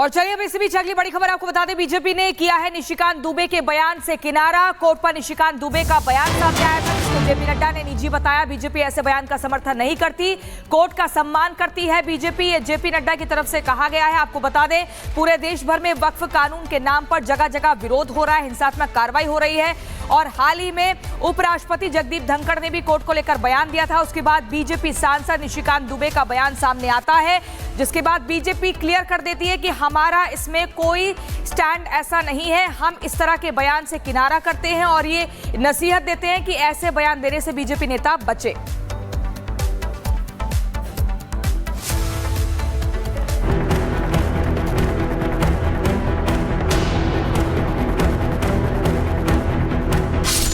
और चलिए अब इसी बीच अगली बड़ी खबर आपको बता दें, बीजेपी ने किया है निशिकांत दुबे के बयान से किनारा। कोर्ट पर निशिकांत दुबे का बयान सामने आया था, जिसको जेपी नड्डा ने निजी बताया। बीजेपी ऐसे बयान का समर्थन नहीं करती, कोर्ट का सम्मान करती है बीजेपी, ये जेपी नड्डा की तरफ से कहा गया है। आपको बता दें, पूरे देश भर में वक्फ कानून के नाम पर जगह जगह विरोध हो रहा है, हिंसात्मक कार्रवाई हो रही है। और हाल ही में उपराष्ट्रपति जगदीप धनखड़ ने भी कोर्ट को लेकर बयान दिया था। उसके बाद बीजेपी सांसद निशिकांत दुबे का बयान सामने आता है, जिसके बाद बीजेपी क्लियर कर देती है कि हमारा इसमें कोई स्टैंड ऐसा नहीं है, हम इस तरह के बयान से किनारा करते हैं और ये नसीहत देते हैं कि ऐसे बयान देने से बीजेपी नेता बचे।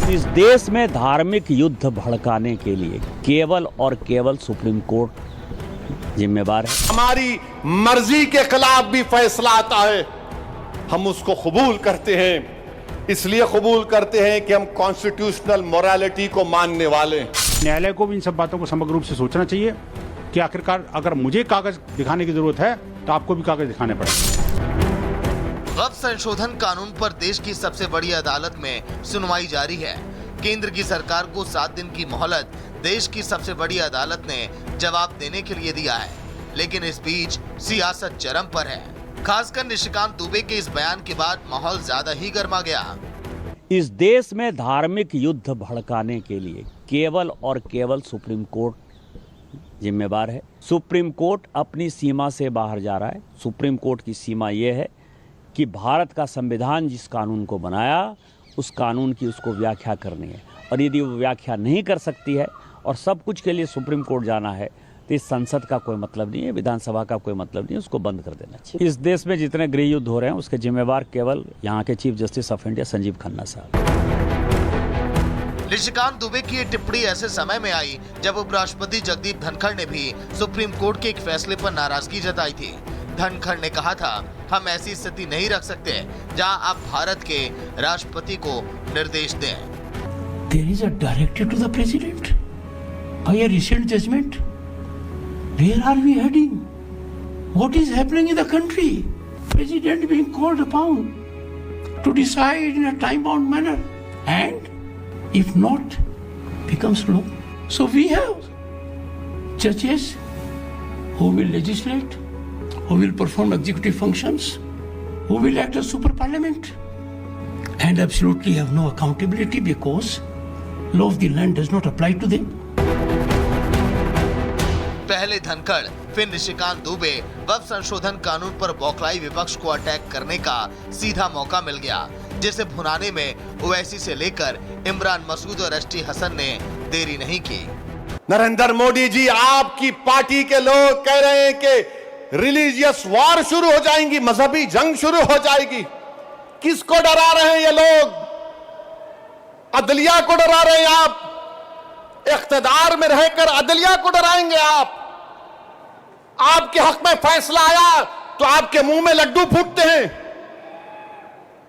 इस देश में धार्मिक युद्ध भड़काने के लिए केवल और केवल सुप्रीम कोर्ट जिम्मेवार है। हमारी मर्जी के खिलाफ भी फैसला आता है, हम उसको कबूल करते हैं। इसलिए कबूल करते हैं कि हम कॉन्स्टिट्यूशनल मोरालिटी को मानने वाले हैं। न्यायालय को भी इन सब बातों को समग्र रूप से सोचना चाहिए कि आखिरकार अगर मुझे कागज दिखाने की जरूरत है तो आपको भी कागज दिखाने पड़ेंगे। वक्फ संशोधन कानून पर देश की सबसे बड़ी अदालत में सुनवाई जारी है। केंद्र की सरकार को 7 दिन की मोहलत देश की सबसे बड़ी अदालत ने जवाब देने के लिए दिया है, लेकिन इस बीच सियासत चरम पर है। खासकर निशिकांत दुबे के इस बयान के बाद माहौल ज्यादा ही गर्मा गया। इस देश में धार्मिक युद्ध भड़काने के लिए केवल और केवल सुप्रीम कोर्ट जिम्मेवार है। सुप्रीम कोर्ट अपनी सीमा से बाहर जा रहा है। सुप्रीम कोर्ट की सीमा यह है कि भारत का संविधान जिस कानून को बनाया उस कानून की उसको व्याख्या करनी है, और यदि वो व्याख्या नहीं कर सकती है और सब कुछ के लिए सुप्रीम कोर्ट जाना है तो इस संसद का कोई मतलब नहीं है, विधानसभा का कोई मतलब नहीं है, उसको बंद कर देना चाहिए। इस देश में जितने गृह युद्ध हो रहे हैं उसके जिम्मेवार केवल यहाँ के chief justice of India Sanjeev Khanna साहब। निशिकांत दुबे की ये टिप्पणी ऐसे समय में आई जब उपराष्ट्रपति जगदीप धनखड़ ने भी सुप्रीम कोर्ट के एक फैसले पर नाराजगी जताई थी। धनखड़ ने कहा था, हम ऐसी स्थिति नहीं रख सकते जहां आप भारत के राष्ट्रपति को निर्देश दें। There is a directive to the president by a recent judgment. Where are we heading? What is happening in the country? President being called upon to decide in a time-bound manner, and if not, becomes law. So we have judges who will legislate, who will perform executive functions, who will act as super parliament, and absolutely have no accountability because law of the land does not apply to them. पहले धनखड़ फिर निशिकांत दुबे, वक्फ संशोधन कानून पर बौखलाई विपक्ष को attack करने का सीधा मौका मिल गया, जिसे भुनाने में ओवैसी से लेकर इमरान मसूद और एसटी हसन ने देरी नहीं की। नरेंद्र मोदी जी, आपकी पार्टी के लोग कह रहे हैं कि रिलीजियस वॉर शुरू हो जाएंगी, मजहबी जंग शुरू हो जाएगी। किसको डरा रहे हैं ये लोग? अदलिया को डरा रहे हैं आप। इख्तिदार में रहकर अदलिया को डराएंगे आप। आपके हक में फैसला आया तो आपके मुंह में लड्डू फूटते हैं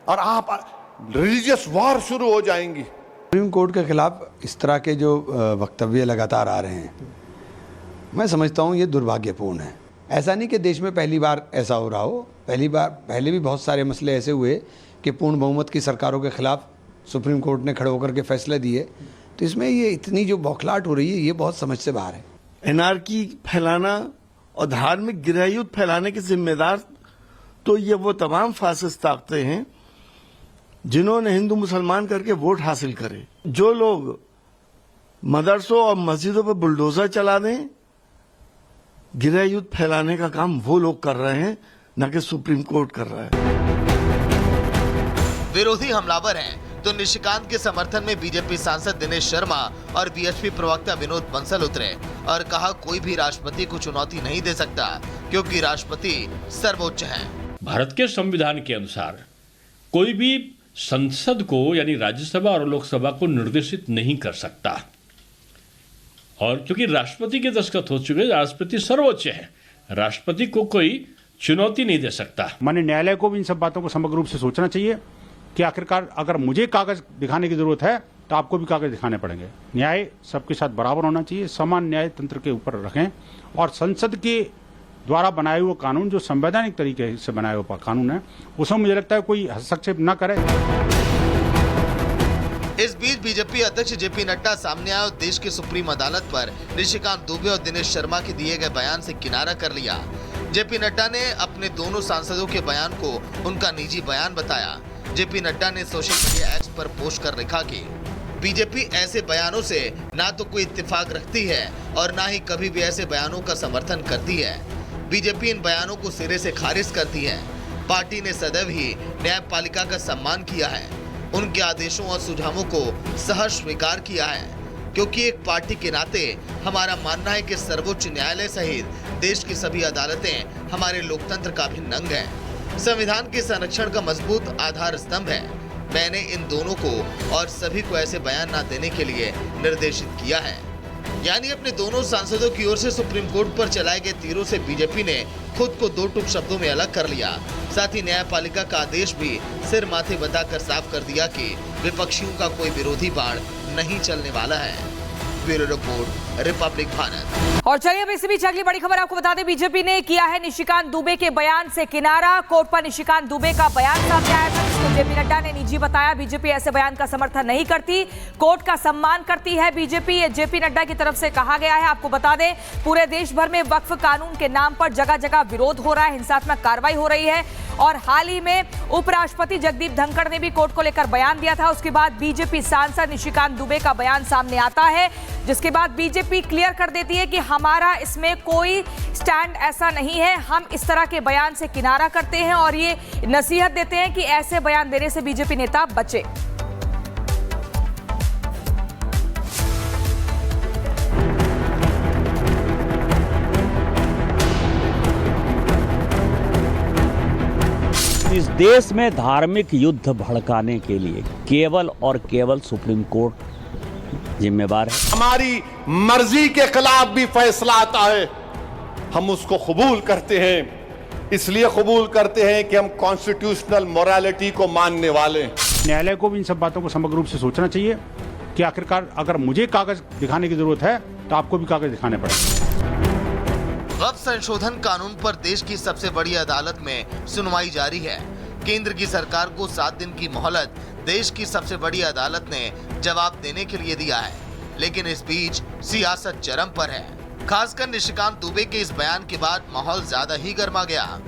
और आप रिलीजियस वॉर शुरू हो जाएंगी। सुप्रीम कोर्ट के खिलाफ इस तरह के जो वक्तव्य लगातार आ रहे हैं, मैं समझता हूं ये दुर्भाग्यपूर्ण है। ऐसा नहीं कि देश में पहली बार ऐसा हो रहा हो, पहले भी बहुत सारे मसले ऐसे हुए कि पूर्ण बहुमत की सरकारों के खिलाफ सुप्रीम कोर्ट ने खड़े होकर के फैसले दिए। तो इसमें ये इतनी जो बौखलाहट हो रही है, ये बहुत समझ से बाहर है। एनआरकी फैलाना और धार्मिक गृहयुद्ध फैलाने के जिम्मेदार तो ये वो तमाम फासिस्ट ताकतें हैं जिन्होंने हिंदू मुसलमान करके वोट हासिल करे। जो लोग मदरसों और मस्जिदों पर बुलडोजर चला दें, गृहयुद्ध फैलाने का काम वो लोग कर रहे हैं, न कि सुप्रीम कोर्ट कर रहा है। विरोधी हमलावर हैं तो निशिकांत के समर्थन में बीजेपी सांसद दिनेश शर्मा और बीएसपी प्रवक्ता विनोद बंसल उतरे और कहा, कोई भी राष्ट्रपति को चुनौती नहीं दे सकता क्योंकि राष्ट्रपति सर्वोच्च हैं। भारत के संविधान के अनुसार कोई भी संसद को यानी राज्यसभा और लोकसभा को निर्देशित नहीं कर सकता, और क्योंकि राष्ट्रपति के दस्तखत हो चुके, राष्ट्रपति सर्वोच्च है, राष्ट्रपति को कोई चुनौती नहीं दे सकता। माननीय न्यायालय को भी इन सब बातों को समग्र रूप से सोचना चाहिए कि आखिरकार अगर मुझे कागज दिखाने की जरूरत है तो आपको भी कागज दिखाने पड़ेंगे। न्याय सबके साथ बराबर होना चाहिए, समान न्याय तंत्र के ऊपर रखें और संसद के द्वारा बनाए हुए कानून, जो संवैधानिक तरीके से बनाया हुआ कानून है, उसमें मुझे लगता है कोई हस्तक्षेप न करे। इस बीच बीजेपी अध्यक्ष जेपी नड्डा सामने आए और देश की सुप्रीम अदालत पर निशिकांत दुबे और दिनेश शर्मा के दिए गए बयान से किनारा कर लिया। जेपी नड्डा ने अपने दोनों सांसदों के बयान को उनका निजी बयान बताया। जेपी नड्डा ने सोशल मीडिया एक्स पर पोस्ट कर लिखा कि बीजेपी ऐसे बयानों से ना तो कोई इत्तेफाक रखती है और ना ही कभी भी ऐसे बयानों का समर्थन करती है। बीजेपी इन बयानों को सिरे से खारिज करती है। पार्टी ने सदैव ही न्यायपालिका का सम्मान किया है, उनके आदेशों और सुझावों को सहर्ष स्वीकार किया है, क्योंकि एक पार्टी के नाते हमारा मानना है कि सर्वोच्च न्यायालय सहित देश की सभी अदालतें हमारे लोकतंत्र का अभिन्न अंग है, संविधान के संरक्षण का मजबूत आधार स्तंभ है। मैंने इन दोनों को और सभी को ऐसे बयान न देने के लिए निर्देशित किया है। यानी अपने दोनों सांसदों की ओर से सुप्रीम कोर्ट पर चलाए गए तीरों से बीजेपी ने खुद को दो टूक शब्दों में अलग कर लिया। साथ ही न्यायपालिका का आदेश भी सिर माथे बताकर साफ कर दिया कि विपक्षियों का कोई विरोधी बाण नहीं चलने वाला है। Bureau report, Republic Bharat. और चलिए अब इसी बीच अगली बड़ी खबर आपको बता दें, बीजेपी ने किया है निशिकांत दुबे के बयान से किनारा। कोर्ट पर निशिकांत दुबे का बयान सामने आया था, जिसको जेपी नड्डा ने निजी बताया। बीजेपी ऐसे बयान का समर्थन नहीं करती, कोर्ट का सम्मान करती है बीजेपी, ये जेपी नड्डा की तरफ से कहा गया है। आपको बता दें, पूरे देश भर में वक्फ कानून के नाम पर जगह जगह विरोध हो रहा है, हिंसात्मक कार्रवाई हो रही है। और हाल ही में उपराष्ट्रपति जगदीप धनखड़ ने भी कोर्ट को लेकर बयान दिया था। उसके बाद बीजेपी सांसद निशिकांत दुबे का बयान सामने आता है, जिसके बाद बीजेपी क्लियर कर देती है कि हमारा इसमें कोई स्टैंड ऐसा नहीं है, हम इस तरह के बयान से किनारा करते हैं और ये नसीहत देते हैं कि ऐसे बयान देने से बीजेपी नेता बचे। इस देश में धार्मिक युद्ध भड़काने के लिए केवल और केवल सुप्रीम कोर्ट जिम्मेवार है। हमारी मर्जी के खिलाफ भी फैसला आता है, हम उसको कबूल करते हैं। इसलिए कबूल करते हैं कि हम कॉन्स्टिट्यूशनल मोरालिटी को मानने वाले हैं। न्यायालय को भी इन सब बातों को समग्र रूप से सोचना चाहिए कि आखिरकार अगर मुझे कागज दिखाने की जरूरत है तो आपको भी कागज दिखाने पड़ेंगे। वक्फ संशोधन कानून पर देश की सबसे बड़ी अदालत में सुनवाई जारी है। केंद्र की सरकार को 7 दिन की मोहलत देश की सबसे बड़ी अदालत ने जवाब देने के लिए दिया है, लेकिन इस बीच सियासत चरम पर है। खासकर निशिकांत दुबे के इस बयान के बाद माहौल ज्यादा ही गर्मा गया।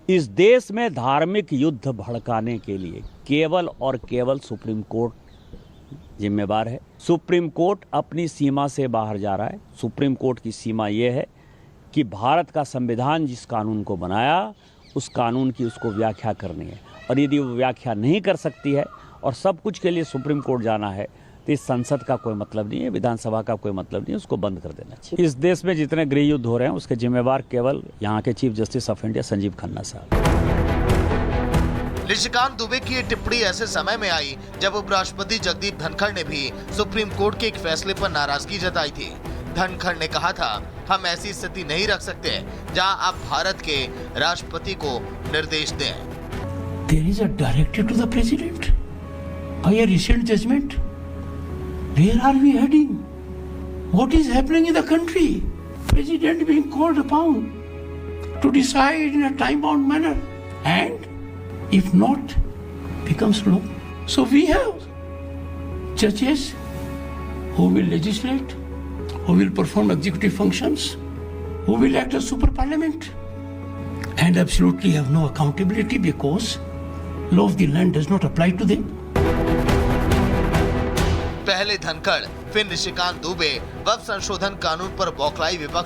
इस देश में धार्मिक युद्ध भड़काने के लिए केवल और केवल सुप्रीम कोर्ट जिम्मेवार है। सुप्रीम कोर्ट अपनी सीमा से बाहर जा रहा है। सुप्रीम कोर्ट की सीमा यह है कि भारत का संविधान जिस कानून को बनाया उस कानून की उसको व्याख्या करनी है, और यदि वो व्याख्या नहीं कर सकती है और सब कुछ के लिए सुप्रीम कोर्ट जाना है तो इस संसद का कोई मतलब नहीं है, विधानसभा का कोई मतलब नहीं है, उसको बंद कर देना चाहिए। इस देश में जितने गृह युद्ध हो रहे हैं उसके जिम्मेवार केवल यहाँ के chief justice of India Sanjeev Khanna साहब। निशिकांत दुबे की ये टिप्पणी ऐसे समय में आई जब उपराष्ट्रपति जगदीप धनखड़ ने भी सुप्रीम कोर्ट के एक फैसले पर नाराजगी जताई थी। धनखड़ ने कहा था, हम ऐसी स्थिति नहीं रख सकते जहां आप भारत के राष्ट्रपति को निर्देश दें। There is a directive to the president by a recent judgment. Where are we heading? What is happening in the country? President being called upon to decide in a time-bound manner, and if not, becomes law. So we have judges who will legislate, who will perform executive functions, who will act as super parliament, and absolutely have no accountability because law of the land does not apply to them. पहले धनखड़ फिर निशिकांत दुबे वक्फ संशोधन कानून पर बौखलाई विपक्ष